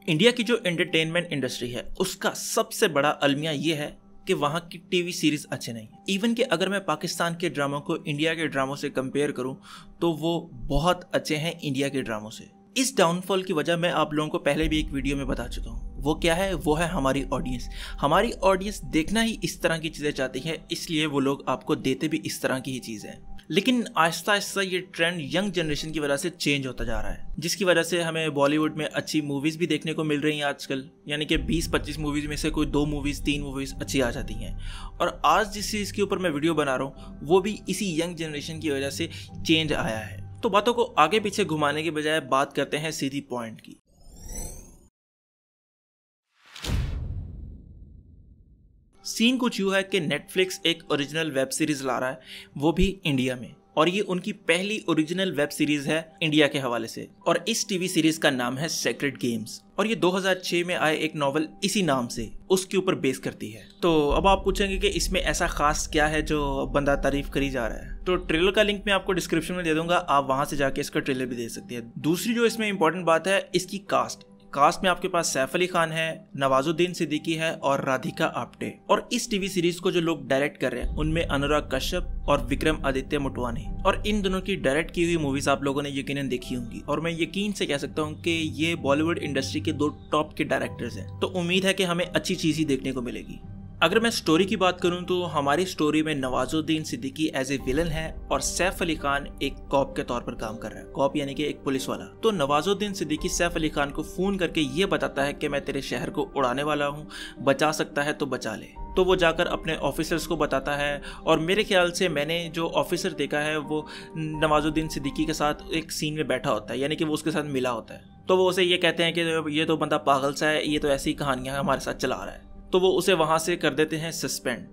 India की जो entertainment industry है उसका सबसे बड़ा अलमिया ये है कि वहाँ की टीवी सीरीज अच्छे नहीं। इवन कि अगर मैं पाकिस्तान के ड्रामों को इंडिया के ड्रामों से कंपेयर करूँ तो वो बहुत अच्छे हैं इंडिया के ड्रामों से। इस डाउनफॉल की वजह मैं आप लोगों को पहले भी एक वीडियो में बता चुका हूँ। वो क्या है? वो है हमारी ऑडियंस। हमारी ऑडियंस देखना ही इस तरह की चीज़ें चाहती है, इसलिए वो लोग आपको देते भी इस तरह की ही चीज़ें हैं। लेकिन आहिस्ता आहिस्ता ये ट्रेंड यंग जनरेशन की वजह से चेंज होता जा रहा है, जिसकी वजह से हमें बॉलीवुड में अच्छी मूवीज़ भी देखने को मिल रही हैं आजकल। यानी कि 20-25 मूवीज़ में से कोई 2 मूवीज़ 3 मूवीज़ अच्छी आ जाती हैं। और आज जिस चीज़ के ऊपर मैं वीडियो बना रहा हूँ वो भी इसी यंग जनरेशन की वजह से चेंज आया है। तो बातों को आगे पीछे घुमाने के बजाय बात करते हैं सीधी पॉइंट की। सीन कुछ यूँ है कि नेटफ्लिक्स एक ओरिजिनल वेब सीरीज ला रहा है, वो भी इंडिया में, और ये उनकी पहली ओरिजिनल वेब सीरीज है इंडिया के हवाले से। और इस टीवी सीरीज का नाम है सेक्रेड गेम्स, और ये 2006 में आए एक नॉवल इसी नाम से उसके ऊपर बेस करती है। तो अब आप पूछेंगे कि इसमें ऐसा खास क्या है जो बंदा तारीफ करी जा रहा है। तो ट्रेलर का लिंक मैं आपको डिस्क्रिप्शन में दे दूंगा, आप वहां से जाके इसका ट्रेलर भी देख सकते हैं। दूसरी जो इसमें इंपॉर्टेंट बात है इसकी कास्ट में आपके पास सैफ अली खान है, नवाजुद्दीन सिद्दीकी है और राधिका आप्टे। और इस टीवी सीरीज को जो लोग डायरेक्ट कर रहे हैं उनमें अनुराग कश्यप और विक्रम आदित्य मोटवानी। और इन दोनों की डायरेक्ट की हुई मूवीज आप लोगों ने यकीनन देखी होंगी, और मैं यकीन से कह सकता हूँ कि ये बॉलीवुड इंडस्ट्री के 2 टॉप के डायरेक्टर्स हैं। तो उम्मीद है कि हमें अच्छी चीज ही देखने को मिलेगी। अगर मैं स्टोरी की बात करूं तो हमारी स्टोरी में Nawazuddin Siddiqui as a villain है और सैफ अली खान एक कॉप के तौर पर काम कर रहा है। कॉप यानी कि एक पुलिस वाला। तो नवाजुद्दीन सिद्दीकी सैफ अली खान को फोन करके ये बताता है कि मैं तेरे शहर को उड़ाने वाला हूँ, बचा सकता है तो बचा ले। तो वो जाकर अपने ऑफिसर्स को बताता है, और मेरे ख्याल से मैंने जो ऑफिसर देखा है वो नवाजुद्दीन सिद्दीकी के साथ एक सीन में बैठा होता है, यानी कि वो उसके साथ मिला होता है। तो वो उसे ये कहते हैं कि ये तो बंदा पागल सा है, ये तो ऐसी कहानियां हमारे साथ चला रहा है। तो वो उसे वहां से कर देते हैं सस्पेंड।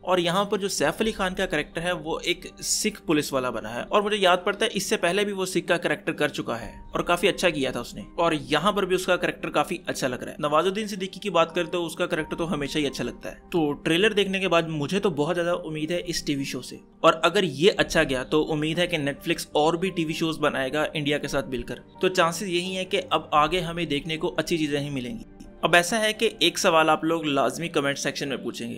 और यहाँ पर जो सैफ अली खान का कैरेक्टर है वो एक सिख पुलिस वाला बना है, और मुझे याद पड़ता है इससे पहले भी वो सिख का कैरेक्टर कर चुका है और काफी अच्छा किया था उसने, और यहाँ पर भी उसका कैरेक्टर काफी अच्छा लग रहा है। नवाजुद्दीन सिद्दीकी की बात करें तो उसका कैरेक्टर तो हमेशा ही अच्छा लगता है। तो ट्रेलर देखने के बाद मुझे तो बहुत ज्यादा उम्मीद है इस टीवी शो से, और अगर ये अच्छा गया तो उम्मीद है कि नेटफ्लिक्स और भी टीवी शोज बनाएगा इंडिया के साथ मिलकर। तो चांसेस यही है कि अब आगे हमें देखने को अच्छी चीजें ही मिलेंगी। अब ऐसा है कि एक सवाल आप लोग लाजमी कमेंट सेक्शन में पूछेंगे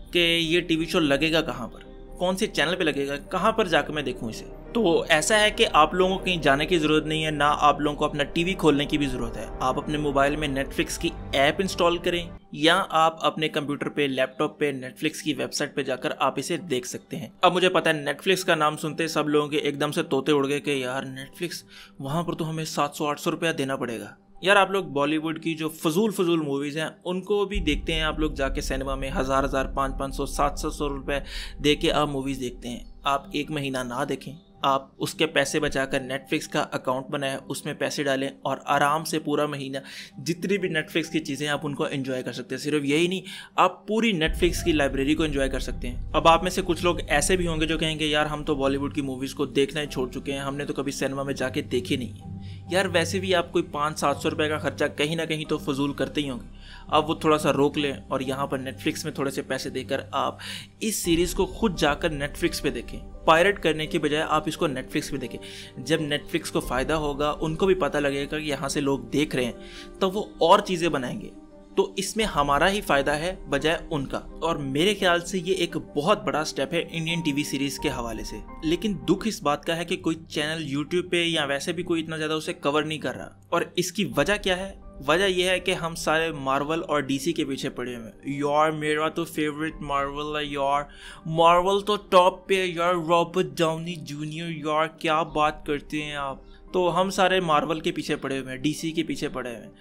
कि ये टीवी शो लगेगा कहाँ पर, कौन से चैनल पे लगेगा, कहाँ पर जाकर मैं देखूँ इसे। तो ऐसा है कि आप लोगों को कहीं जाने की ज़रूरत नहीं है, ना आप लोगों को अपना टीवी खोलने की भी ज़रूरत है। आप अपने मोबाइल में नेटफ्लिक्स की ऐप इंस्टॉल करें, या आप अपने कंप्यूटर पे, लैपटॉप पे नेटफ्लिक्स की वेबसाइट पे जाकर आप इसे देख सकते हैं। अब मुझे पता है नेटफ्लिक्स का नाम सुनते सब लोगों के एकदम से तोते उड़ गए कि यार नेटफ्लिक्स, वहाँ पर तो हमें 700-800 रुपया देना पड़ेगा। यार आप लोग बॉलीवुड की जो फजूल मूवीज़ हैं उनको भी देखते हैं, आप लोग जाके सिनेमा में 1000, 500, 700 रुपए दे के आप मूवीज़ देखते हैं। आप 1 महीना ना देखें, आप उसके पैसे बचाकर नेटफ्लिक्स का अकाउंट बनाएं, उसमें पैसे डालें और आराम से पूरा महीना जितनी भी नेटफ्लिक्स की चीज़ें आप उनको एंजॉय कर सकते हैं। सिर्फ यही नहीं, आप पूरी नेटफ्लिक्स की लाइब्रेरी को एंजॉय कर सकते हैं। अब आप में से कुछ लोग ऐसे भी होंगे जो कहेंगे यार हम तो बॉलीवुड की मूवीज़ को देखना ही छोड़ चुके हैं, हमने तो कभी सिनेमा में जाके देखी नहीं है। यार वैसे भी आप कोई 500-700 रुपये का खर्चा कहीं ना कहीं तो फजूल करते ही होंगे। अब वो थोड़ा सा रोक लें और यहाँ पर नेटफ्लिक्स में थोड़े से पैसे देकर आप इस सीरीज़ को खुद जाकर नेटफ्लिक्स पे देखें। पायरेट करने की बजाय आप इसको नेटफ्लिक्स पे देखें। जब नेटफ्लिक्स को फ़ायदा होगा, उनको भी पता लगेगा कि यहाँ से लोग देख रहे हैं, तो वो और चीज़ें बनाएंगे। तो इसमें हमारा ही फायदा है बजाय उनका। और मेरे ख्याल से ये एक बहुत बड़ा स्टेप है इंडियन टीवी सीरीज के हवाले से। लेकिन दुख इस बात का है कि कोई चैनल यूट्यूब पे या वैसे भी कोई इतना ज़्यादा उसे कवर नहीं कर रहा। और इसकी वजह क्या है? वजह यह है कि हम सारे मार्वल और डीसी के पीछे पड़े हुए हैं। यार मेरा तो फेवरेट मार्वल है यार, मार्वल तो टॉप पे है यार, रॉबर्ट डाउनी जूनियर, यार क्या बात करते हैं आप। तो हम सारे मार्वल के पीछे पड़े हुए हैं, डीसी के पीछे पड़े हुए हैं,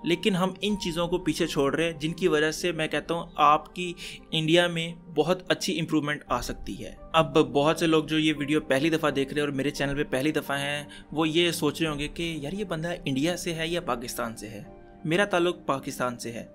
लेकिन हम इन चीज़ों को पीछे छोड़ रहे हैं, जिनकी वजह से मैं कहता हूँ आपकी इंडिया में बहुत अच्छी इंप्रूवमेंट आ सकती है। अब बहुत से लोग जो ये वीडियो पहली दफ़ा देख रहे हैं और मेरे चैनल पे पहली दफ़ा हैं, वो ये सोच रहे होंगे कि यार ये बंदा इंडिया से है या पाकिस्तान से है। मेरा ताल्लुक पाकिस्तान से है,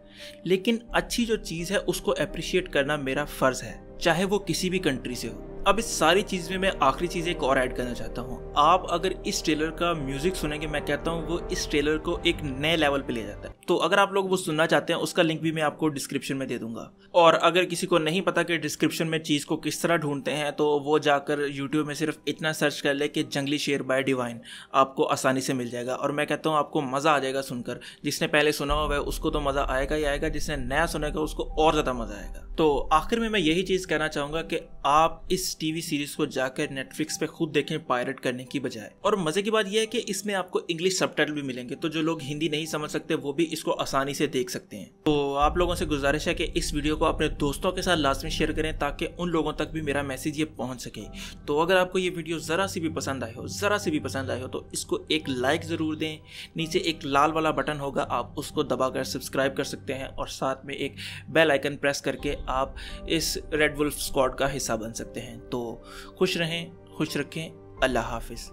लेकिन अच्छी जो चीज़ है उसको अप्रिशिएट करना मेरा फ़र्ज़ है। चाहे वो किसी भी कंट्री से हो। अब इस सारी चीज़ में मैं आखिरी चीज़ एक और ऐड करना चाहता हूँ। आप अगर इस ट्रेलर का म्यूजिक सुनेंगे, मैं कहता हूँ वो इस ट्रेलर को एक नए लेवल पे ले जाता है। तो अगर आप लोग वो सुनना चाहते हैं, उसका लिंक भी मैं आपको डिस्क्रिप्शन में दे दूंगा। और अगर किसी को नहीं पता कि डिस्क्रिप्शन में चीज़ को किस तरह ढूंढते हैं, तो वो जाकर यूट्यूब में सिर्फ इतना सर्च कर ले कि जंगली शेर बाय डिवाइन, आपको आसानी से मिल जाएगा। और मैं कहता हूँ आपको मज़ा आ जाएगा सुनकर। जिसने पहले सुना हुआ है उसको तो मज़ा आएगा ही आएगा, जिसने नया सुनेगा उसको और ज़्यादा मज़ा आएगा। तो आखिर में मैं यही चीज़ कहना चाहूँगा कि आप इस टीवी सीरीज़ को जाकर नेटफ्लिक्स पे खुद देखें, पायरेट करने की बजाय। और मज़े की बात यह है कि इसमें आपको इंग्लिश सबटाइटल भी मिलेंगे, तो जो लोग हिंदी नहीं समझ सकते वो भी इसको आसानी से देख सकते हैं। तो आप लोगों से गुजारिश है कि इस वीडियो को अपने दोस्तों के साथ लाजमी शेयर करें, ताकि उन लोगों तक भी मेरा मैसेज ये पहुंच सके। तो अगर आपको ये वीडियो ज़रा सी भी पसंद आए हो तो इसको एक लाइक ज़रूर दें। नीचे एक लाल वाला बटन होगा, आप उसको दबाकर सब्सक्राइब कर सकते हैं, और साथ में एक बेल आइकन प्रेस करके आप इस रेड वुल्फ स्क्वाड का हिस्सा बन सकते हैं। तो खुश रहें, खुश रखें। अल्लाह हाफिज़।